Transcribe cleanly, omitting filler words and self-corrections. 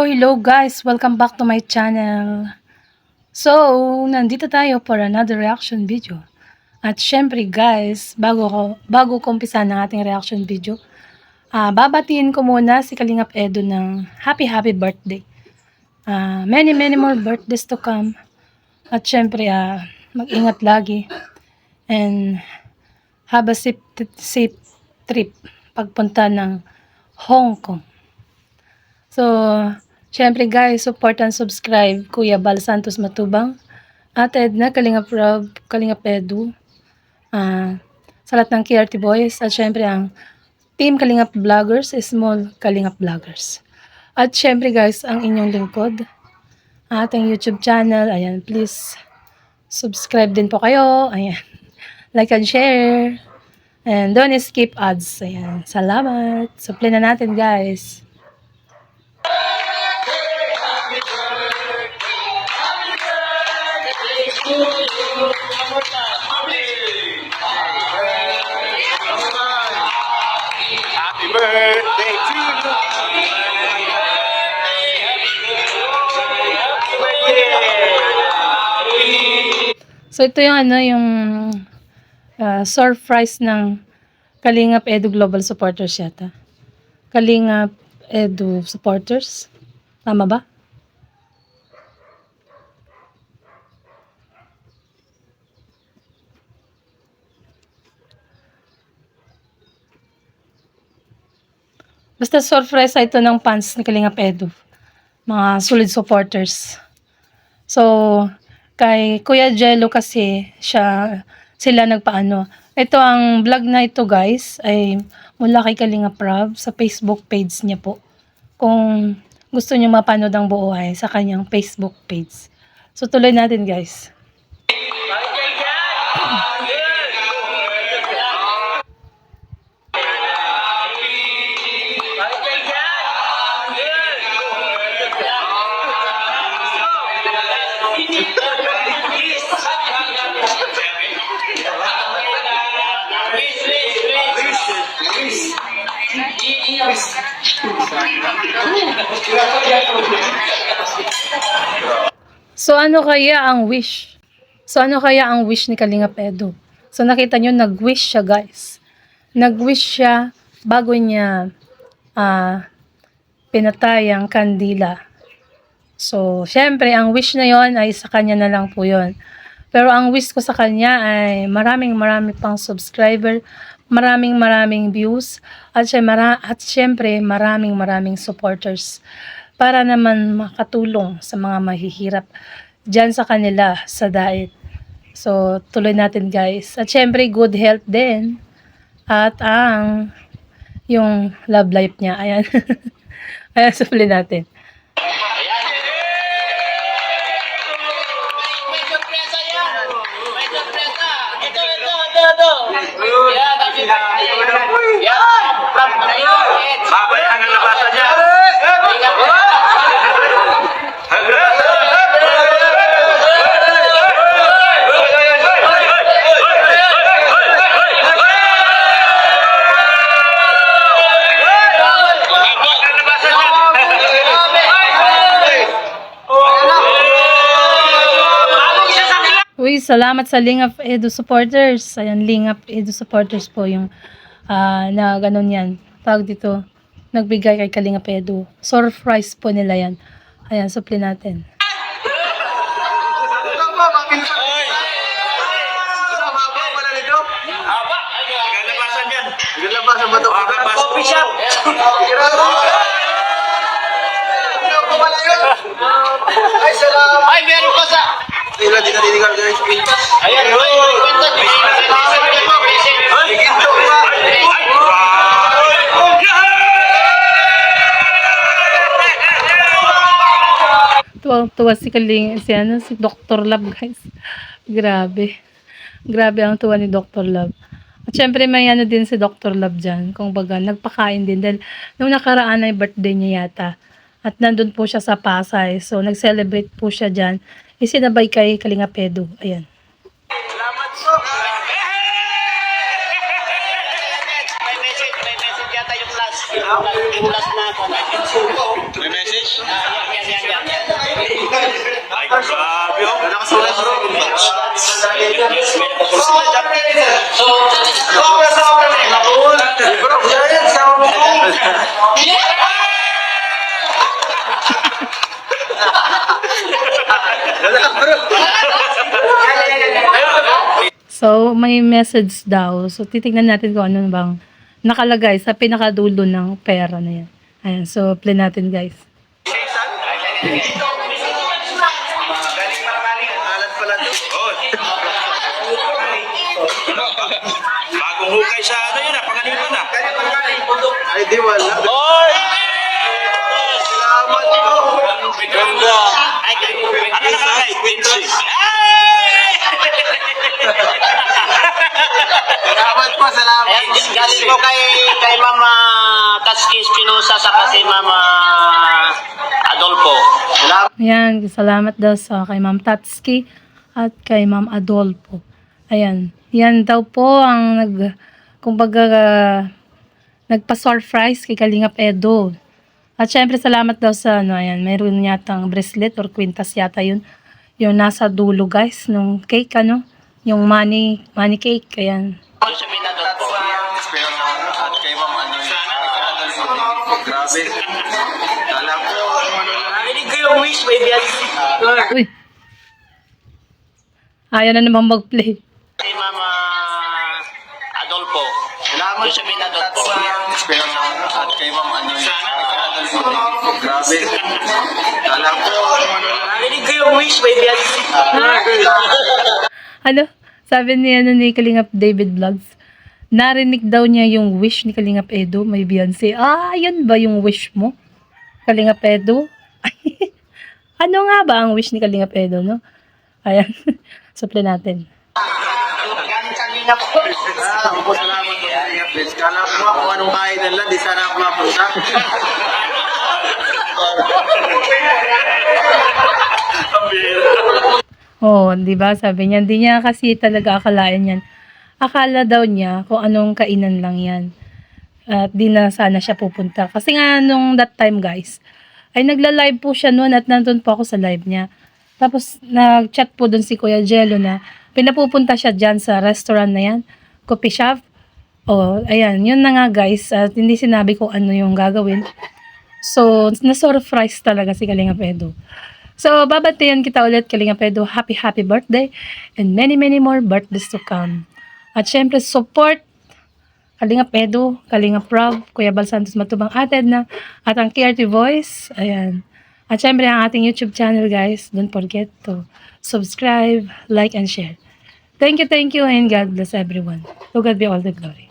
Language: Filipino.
Hello guys! Welcome back to my channel. So, nandito tayo for another reaction video. At syempre guys, bago ko umpisa ng ating reaction video, babatiin ko muna si Kalingap Edu ng happy birthday. Many more birthdays to come. At syempre, mag-ingat lagi. And have a safe trip pagpunta ng Hong Kong. So, syempre guys, support and subscribe Kuya Bal Santos Matubang, Ate Edna, Kalingap Rob, Kalingap Edu, sa lahat ng KRT Boys, at syempre ang Team Kalingap Vloggers, Small Kalingap Vloggers. At syempre guys, ang inyong lingkod, ating YouTube channel, ayan, please subscribe din po kayo, ayan, like and share, and don't skip ads, ayan, salamat, supply na natin guys. Happy birthday to you. So ito yung yung surprise ng Kalingap Edu Global Supporters yata. Kalingap Edu Supporters. Tama ba? Basta surprise ito ng fans ni Kalingap Edu. Mga solid supporters. So, kay Kuya Jello kasi sila nagpaano. Ito ang vlog na ito guys ay mula kay Kalingap Rob sa Facebook page niya po. Kung gusto niyo mapanood ang buo ay sa kanyang Facebook page. So tuloy natin guys. So ano kaya ang wish? Ni Kalingap Edu? So nakita nyo, nag-wish siya guys. Nag-wish siya bago niya pinatay ang kandila. So syempre ang wish na yon ay sa kanya na lang po yon. Pero ang wish ko sa kanya ay maraming pang subscriber, maraming views, at syempre maraming supporters para naman makatulong sa mga mahihirap dyan sa kanila sa diet. So tuloy natin guys. At syempre good health din. At yung love life niya. Ayan. Ayan, supply natin. Babay ang labasan niya. Uy, salamat sa Lingap Edu supporters. Ayan, Lingap Edu supporters po yung na ganun yan. Tawag dito, nagbigay kay Kalingap Edu. Surprise po nila yan. Ayan, supply natin. Coffee shop. Ay, salamat. Ay, meron pa sa... Hindi na tinigal guys. Ayan, Ginto ba? Tuwa si si Dr. Love guys. Grabe ang tuwa ni Dr. Love. At syempre may din si Dr. Love dyan. Kung baga, nagpakain din. Dahil nung nakaraan ay birthday niya yata. At nandun po siya sa Pasay. So, nag-celebrate po siya dyan. Isinabay kay Kalingap Edu. Ayan. Salamat po. May message yata yung last. May message? Ay, grabe oh. Nakasulat bro. Bro, yan, sama mo. Wala bro. So, may message daw. So, titignan natin kung ano bang nakalagay sa pinakadulo ng pera na yan. Ayan, so, play natin guys. Alat pala to. Bagong hukay sa ano yun ah, panganiban ah. Ay, di wala. Oy! Salamat bro. Ganda. Ay, ano nakalagay? Quincy. Salamat po, salamat. Ayan, galing po kay Mama Tatsuki Espinosa sa kasi Mama Adolfo. Salamat. Ayan, salamat daw sa kay Ma'am Tatsuki at kay Ma'am Adolfo. Ayan, yan daw po ang nagpa-surprise kay Kalingap Edo. At syempre salamat daw sa ayan, mayroon yatang bracelet or kwintas yata yun. Yung nasa dulo guys, nung cake yung money cake, ayan. Josephine Adolfo. At kay Ma'am Grabe. Kala ko, Narinig ko yung wish, baby. Uy! Ayaw na naman mag-play. Kay Mama Adolfo. salamat. Josephine Adolfo. At kay Ma'am Grabe. Kala ko, Narinig ko yung wish, baby. Ano? Sabi ni Kalingap David Vlogs, narinig daw niya yung wish ni Kalingap Edo, may Beyonce. Ah, yun ba yung wish mo? Kalingap Edo? Ano nga ba ang wish ni Kalingap Edo, no? Ayan. Suple natin. Opo, salamat po. Kala ko nga kung anong bahay nila, di sana ako mapunta. Oh, 'di ba? Sabi niya, hindi niya kasi talaga akalain 'yan. Akala daw niya kung anong kainan lang 'yan. At di na sana siya pupunta. Kasi nga nung that time, guys, ay nagla-live po siya noon at nandun po ako sa live niya. Tapos nag-chat po doon si Kuya Jello na pinapupunta siya diyan sa restaurant na 'yan, coffee shop. Oh, ayan, yun na nga guys. At hindi sinabi ko ano yung gagawin. So, na-surprise talaga si Kalingap Edo. So, babatayan kita ulit, Kalingap Edo. Happy, happy birthday. And many, many more birthdays to come. At syempre, support Kalingap Edo, Kalingap Rob, Kuya Bal Santos Matubang Ate Edna, at ang KRT Voice. Ayan. At syempre, ang ating YouTube channel, guys. Don't forget to subscribe, like, and share. Thank you, and God bless everyone. To God be all the glory.